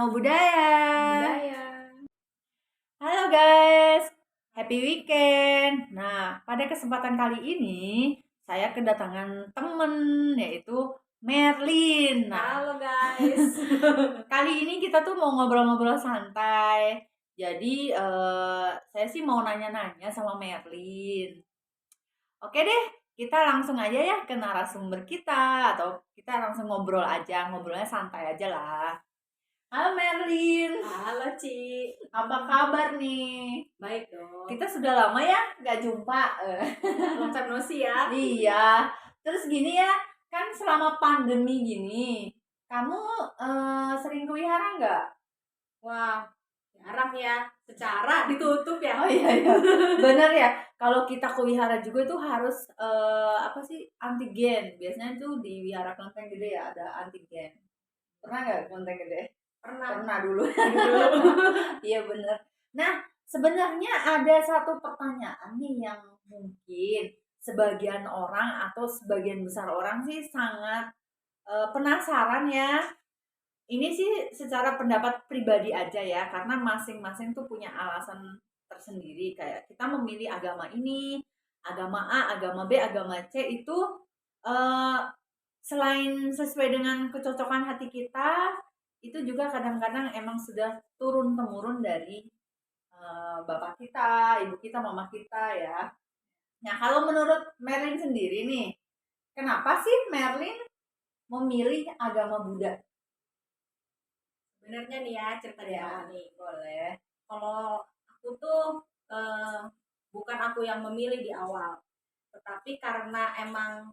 Nano Budaya. Budaya. Halo guys, happy weekend. Nah, pada kesempatan kali ini saya kedatangan temen yaitu Merlin. Halo guys. Kali ini kita tuh mau ngobrol-ngobrol santai. Jadi saya sih mau nanya-nanya sama Merlin. Oke deh, kita langsung aja ya ke narasumber kita atau kita langsung ngobrol aja, ngobrolnya santai aja lah. Halo Merlin, Halo Ci. apa kabar nih? Baik dong. Kita sudah lama ya nggak jumpa. Long time no see ya. Iya, terus gini ya, kan selama pandemi gini, kamu sering kewihara nggak? Wah, jarang ya. Secara ditutup ya. Oh iya, bener ya. Kalau kita kewihara juga itu harus apa sih, antigen. Biasanya tuh di wihara kelenteng gede ya ada antigen. Pernah nggak kelenteng gede? Pernah dulu. Iya bener. Nah, sebenarnya ada satu pertanyaan nih yang mungkin sebagian orang atau sebagian besar orang sih sangat penasaran ya. Ini sih secara pendapat pribadi aja ya, karena masing-masing tuh punya alasan tersendiri. Kayak kita memilih agama ini, agama A, agama B, agama C itu eh, selain sesuai dengan kecocokan hati kita, itu juga kadang-kadang emang sudah turun temurun dari bapak kita, ibu kita, mama kita ya. Nah, kalau menurut Merlin sendiri nih, kenapa sih Merlin memilih agama Buddha? Sebenarnya nih ya cerita di awal nih. Boleh. Kalau aku tuh bukan aku yang memilih di awal, tetapi karena emang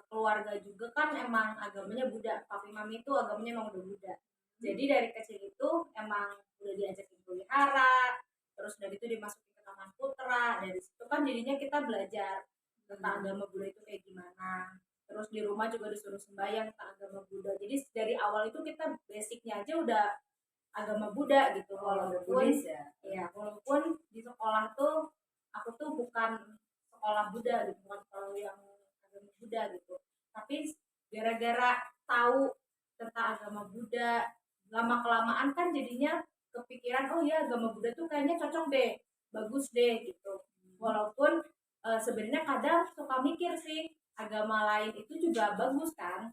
keluarga juga kan emang agamanya Buddha. Papi mami itu agamanya emang udah Buddha. Jadi dari kecil itu emang udah diajakin pelihara, terus dari itu dimasukin ke taman putra. Dari situ kan jadinya kita belajar tentang agama Buddha itu kayak gimana. Terus di rumah juga disuruh sembahyang tentang agama Buddha. Jadi dari awal itu kita basicnya aja udah agama Buddha gitu. Walaupun ya walaupun di sekolah tuh aku tuh bukan sekolah Buddha gitu, bukan sekolah yang agama Buddha gitu. Tapi gara-gara tahu tentang agama Buddha, lama kelamaan kan jadinya kepikiran, oh ya agama Buddha tuh kayaknya cocok deh, bagus deh gitu. Walaupun sebenarnya kadang suka mikir sih, agama lain itu juga bagus kan.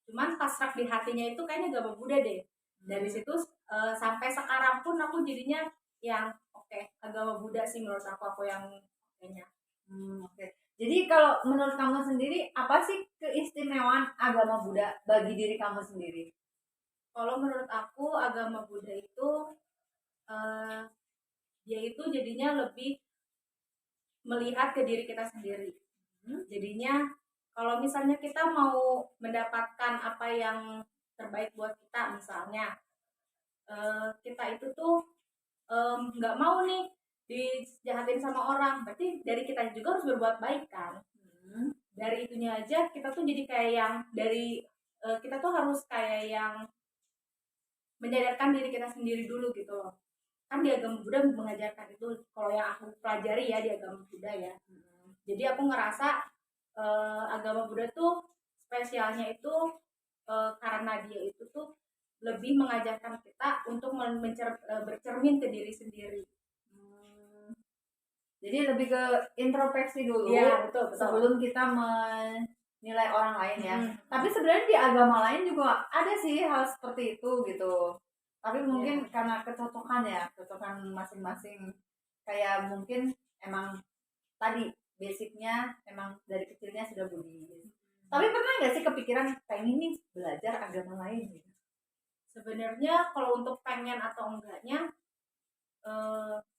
Cuman pasrah di hatinya itu kayaknya agama Buddha deh. Dari situ sampai sekarang pun aku jadinya yang oke, agama Buddha sih menurut aku yang kayaknya. Oke. Jadi kalau menurut kamu sendiri, apa sih keistimewaan agama Buddha bagi diri kamu sendiri? Kalau menurut aku agama Buddha itu dia itu jadinya lebih melihat ke diri kita sendiri. Jadinya kalau misalnya kita mau mendapatkan apa yang terbaik buat kita, misalnya kita itu tuh nggak mau nih dijahatin sama orang, berarti dari kita juga harus berbuat baik kan. Dari itunya aja kita tuh jadi kayak yang dari kita tuh harus kayak yang menyadarkan diri kita sendiri dulu gitu loh. Kan di agama Buddha mengajarkan itu, kalau yang aku pelajari ya di agama Buddha ya. Jadi aku ngerasa agama Buddha tuh spesialnya itu karena dia itu tuh lebih mengajarkan kita untuk bercermin ke diri sendiri. Jadi lebih ke introspeksi dulu Ya, betul. sebelum kita menilai orang lain ya. Tapi sebenarnya di agama lain juga ada sih hal seperti itu gitu. Tapi mungkin karena kecocokan ya, kecocokan masing-masing. Kayak mungkin emang tadi basicnya emang dari kecilnya sudah Buddhis. Tapi pernah nggak sih kepikiran pengen nih belajar agama lain gitu? Sebenarnya kalau untuk pengen atau enggaknya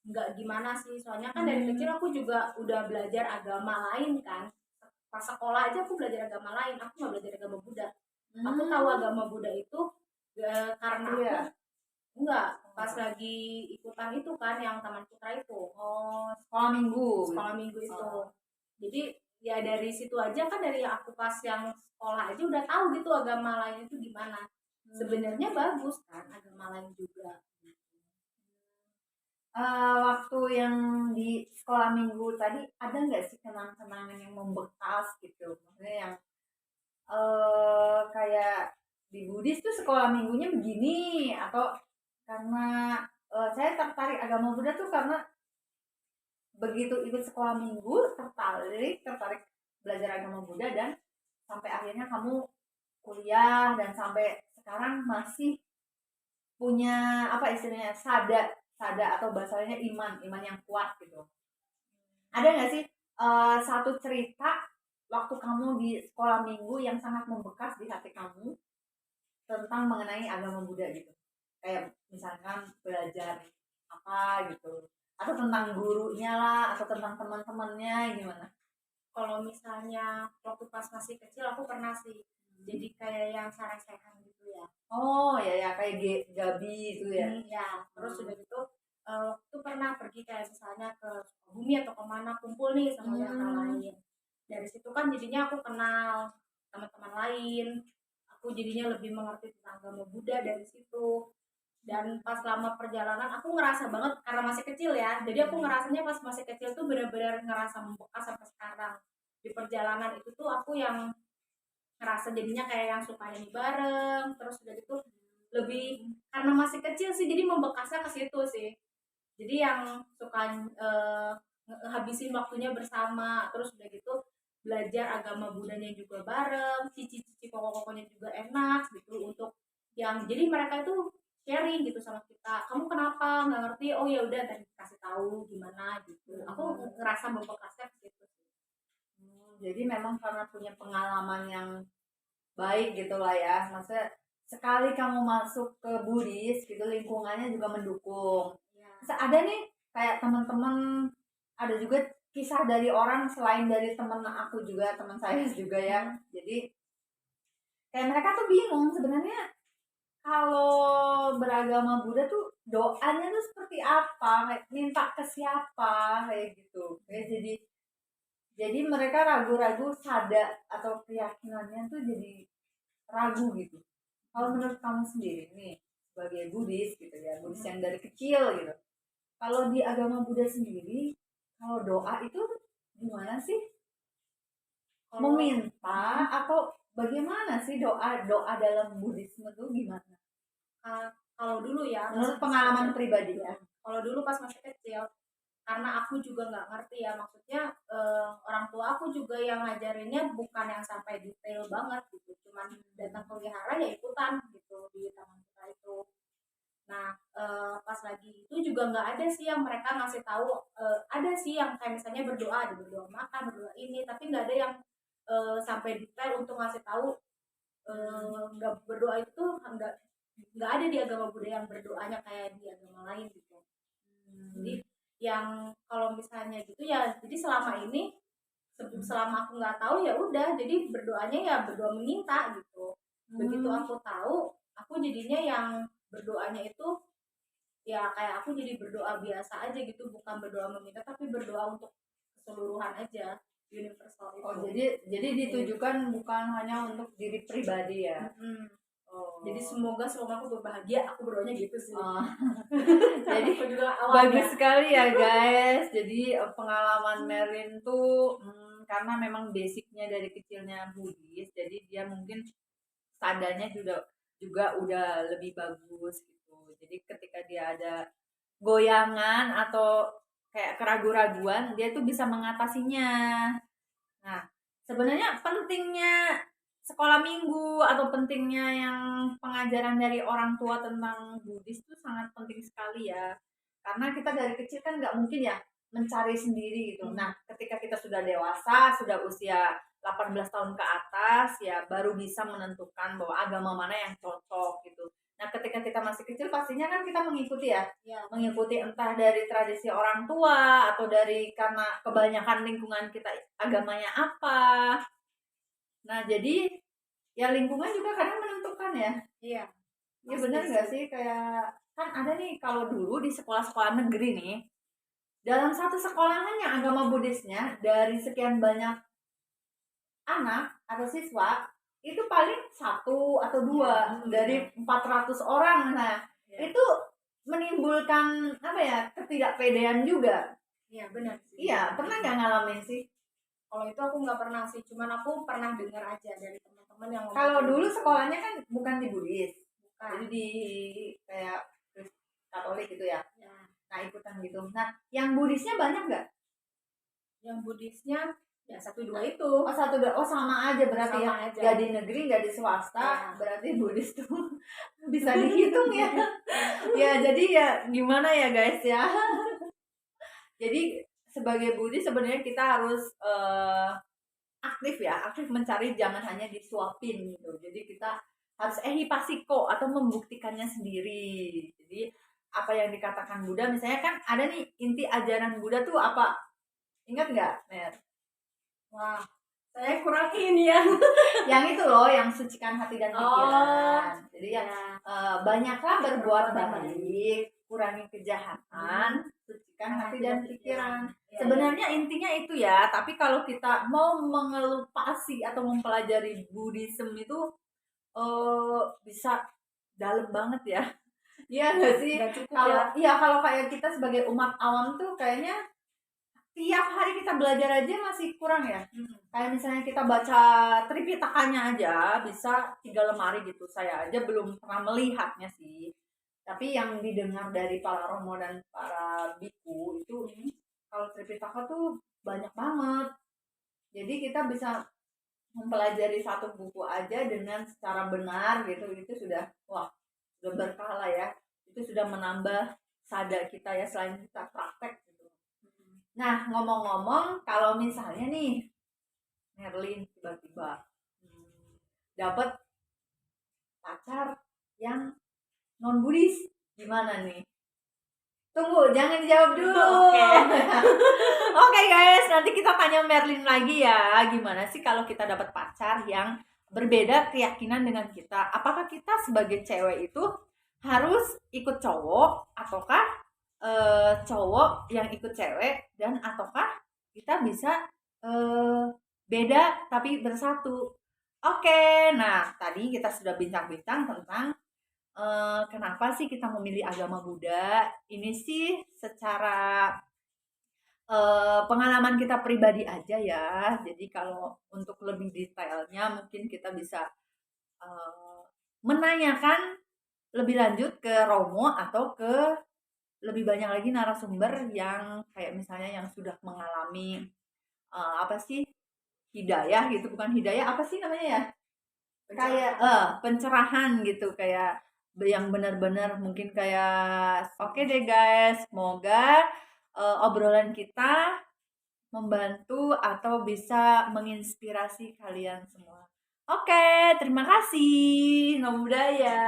enggak gimana sih, soalnya kan dari kecil aku juga udah belajar agama lain kan. Pas sekolah aja aku belajar agama lain, aku nggak belajar agama Buddha. Aku tahu agama Buddha itu karena aku enggak pas lagi ikutan itu kan yang Taman Putra itu. Sekolah minggu itu. Jadi ya dari situ aja kan, dari aku pas yang sekolah aja udah tahu gitu agama lain itu gimana. Sebenarnya bagus kan agama lain juga. Waktu yang di sekolah minggu tadi ada nggak sih kenang-kenangan yang membekas gitu, maksudnya yang kayak di Buddhis tuh sekolah minggunya begini, atau karena saya tertarik agama Buddha tuh karena begitu ikut sekolah minggu tertarik belajar agama Buddha, dan sampai akhirnya kamu kuliah dan sampai sekarang masih punya apa istilahnya sada sada atau bahasanya iman yang kuat gitu. Ada nggak sih satu cerita waktu kamu di sekolah minggu yang sangat membekas di hati kamu tentang mengenai agama Buddha gitu? Kayak misalkan belajar apa gitu, atau tentang gurunya lah, atau tentang teman-temannya, gimana? Kalau misalnya waktu pas masih kecil aku pernah sih jadi kayak yang saresehan gitu ya. Oh ya ya, kayak Gabi itu ya. Ya, terus udah gitu waktu pernah pergi kayak misalnya ke Sukabumi atau kemana kumpul nih sama orang lain. Dari situ kan jadinya aku kenal teman-teman lain, aku jadinya lebih mengerti tentang agama Buddha dari situ. Dan pas lama perjalanan aku ngerasa banget karena masih kecil ya, jadi aku ngerasanya pas masih kecil tuh benar-benar ngerasa membekas sampai sekarang. Di perjalanan itu tuh aku yang ngerasa jadinya kayak yang suka nyanyi bareng, terus udah gitu lebih karena masih kecil sih jadi membekasnya ke situ sih. Jadi yang suka habisin waktunya bersama, terus udah gitu belajar agama Budanya juga bareng, cici-cici pokok-pokoknya juga enak gitu untuk yang jadi mereka itu sharing gitu sama kita, kamu kenapa nggak ngerti, oh ya udah tadi kasih tahu gimana gitu. Aku ngerasa membekasnya ke situ. Jadi memang karena punya pengalaman yang baik gitu lah ya, maksudnya sekali kamu masuk ke Buddhis gitu lingkungannya juga mendukung. Ya. Terus ada nih kayak teman-teman, ada juga kisah dari orang selain dari teman aku juga, teman saya juga ya. Jadi kayak mereka tuh bingung sebenarnya kalau beragama Buddha tuh doanya tuh seperti apa, kayak minta ke siapa kayak gitu. Kayak jadi mereka ragu-ragu sada atau keyakinannya tuh jadi ragu gitu. Kalau menurut kamu sendiri nih sebagai Buddhis gitu ya, Buddhis yang dari kecil gitu, kalau di agama Buddha sendiri, kalau doa itu gimana sih? Meminta atau bagaimana sih doa doa dalam Buddhisme tuh gimana? Kalau dulu ya, Menurut pengalaman pribadi ya. kalau dulu pas masih kecil, karena aku juga nggak ngerti ya, maksudnya orang tua aku juga yang ngajarinnya bukan yang sampai detail banget gitu, cuman datang ke wihara ya ikutan gitu di taman kita itu. Nah pas lagi itu juga nggak ada sih yang mereka ngasih tahu, ada sih yang kayak misalnya berdoa, ada berdoa makan, berdoa ini, tapi nggak ada yang sampai detail untuk ngasih tahu. Nggak berdoa itu nggak ada di agama Buddha yang berdoanya kayak di agama lain gitu. Jadi yang kalau misalnya gitu ya, jadi selama ini selama aku nggak tahu ya udah, jadi berdoanya ya berdoa meminta gitu. Begitu aku tahu, aku jadinya yang berdoanya itu ya kayak aku jadi berdoa biasa aja gitu, bukan berdoa meminta tapi berdoa untuk keseluruhan aja, universal itu. Oh, jadi ditujukan bukan hanya untuk diri pribadi ya. Oh. Jadi semoga aku berbahagia, aku berdoanya gitu sih. Oh. Jadi juga bagus sekali ya guys. Jadi pengalaman Merlin tuh karena memang basicnya dari kecilnya Buddhis, jadi dia mungkin sadanya juga udah lebih bagus gitu. Jadi ketika dia ada goyangan atau kayak keraguan-raguan, dia tuh bisa mengatasinya. Nah, sebenarnya pentingnya sekolah minggu atau pentingnya yang pengajaran dari orang tua tentang Buddhis itu sangat penting sekali ya. Karena kita dari kecil kan nggak mungkin ya mencari sendiri gitu. Nah, ketika kita sudah dewasa, sudah usia 18 tahun ke atas, ya baru bisa menentukan bahwa agama mana yang cocok gitu. Nah, ketika kita masih kecil pastinya kan kita mengikuti ya, mengikuti entah dari tradisi orang tua atau dari karena kebanyakan lingkungan kita agamanya apa. Nah, jadi ya lingkungan juga kadang menentukan ya. Iya. Ya benar nggak sih, kayak kan ada nih kalau dulu di sekolah-sekolah negeri nih, dalam satu sekolahan yang agama Buddhisnya dari sekian banyak anak atau siswa itu paling satu atau dua dari 400 orang. Nah, itu menimbulkan apa ya, ketidakpedean juga. Iya benar sih. Iya, pernah nggak ngalamin sih? Kalau itu aku nggak pernah sih, cuman aku pernah dengar aja dari teman-teman teman yang Kalau ngomong dulu gitu. sekolahnya kan bukan di Buddhis, Bukan. jadi di kayak Katolik gitu ya. Ya. Nah ikutan gitu. Nah yang Buddhisnya banyak nggak? Yang Buddhisnya ya 1-2 itu. Oh satu dua, oh sama aja berarti Sama ya. aja. Nggak di negeri, nggak di swasta, Ya. berarti Buddhis tuh bisa dihitung ya. Ya jadi ya gimana ya guys ya. Jadi sebagai Buddhis sebenarnya kita harus aktif ya, aktif mencari, jangan hanya disuapin gitu. Jadi kita harus ehipasiko atau membuktikannya sendiri. Jadi apa yang dikatakan Buddha, misalnya kan ada nih inti ajaran Buddha tuh apa? Ingat nggak, Mer? Wah, saya kurang ini ya. Yang itu loh, yang sucikan hati dan pikiran. Jadi ya banyaklah berbuat baik, kurangi kejahatan, sucikan hati dan pikiran. Ya, Sebenarnya intinya itu ya, tapi kalau kita mau mengelupasi atau mempelajari Buddhism itu bisa dalam banget ya. Iya nggak sih? Nggak cukup Kalau ya. iya, kalau kayak kita sebagai umat awam tuh kayaknya tiap hari kita belajar aja masih kurang ya. Kayak misalnya kita baca Tripitaka-nya aja bisa 3 lemari gitu. Saya aja belum pernah melihatnya sih. Tapi yang didengar dari para romo dan para biku itu kalau Tripitaka tuh banyak banget. Jadi kita bisa mempelajari satu buku aja dengan secara benar gitu, itu sudah wah, sudah berkah lah ya. Itu sudah menambah sada kita ya, selain kita praktek gitu. Nah ngomong-ngomong, kalau misalnya nih Merlin tiba-tiba dapat pacar yang non Buddhis, gimana nih? Tunggu, jangan dijawab dulu. Oke guys, nanti kita tanya Merlin lagi ya, gimana sih kalau kita dapat pacar yang berbeda keyakinan dengan kita? Apakah kita sebagai cewek itu harus ikut cowok, ataukah cowok yang ikut cewek, dan ataukah kita bisa beda tapi bersatu? Oke, nah tadi kita sudah bincang-bincang tentang kenapa sih kita memilih agama Buddha. Ini sih secara pengalaman kita pribadi aja ya. Jadi kalau untuk lebih detailnya mungkin kita bisa menanyakan lebih lanjut ke Romo atau ke lebih banyak lagi narasumber yang kayak misalnya yang sudah mengalami apa sih, hidayah gitu, bukan hidayah, apa sih namanya ya, kayak pencerahan gitu, kayak yang benar-benar mungkin kayak oke deh guys, semoga obrolan kita membantu atau bisa menginspirasi kalian semua. Oke, terima kasih. Namo Buddhaya.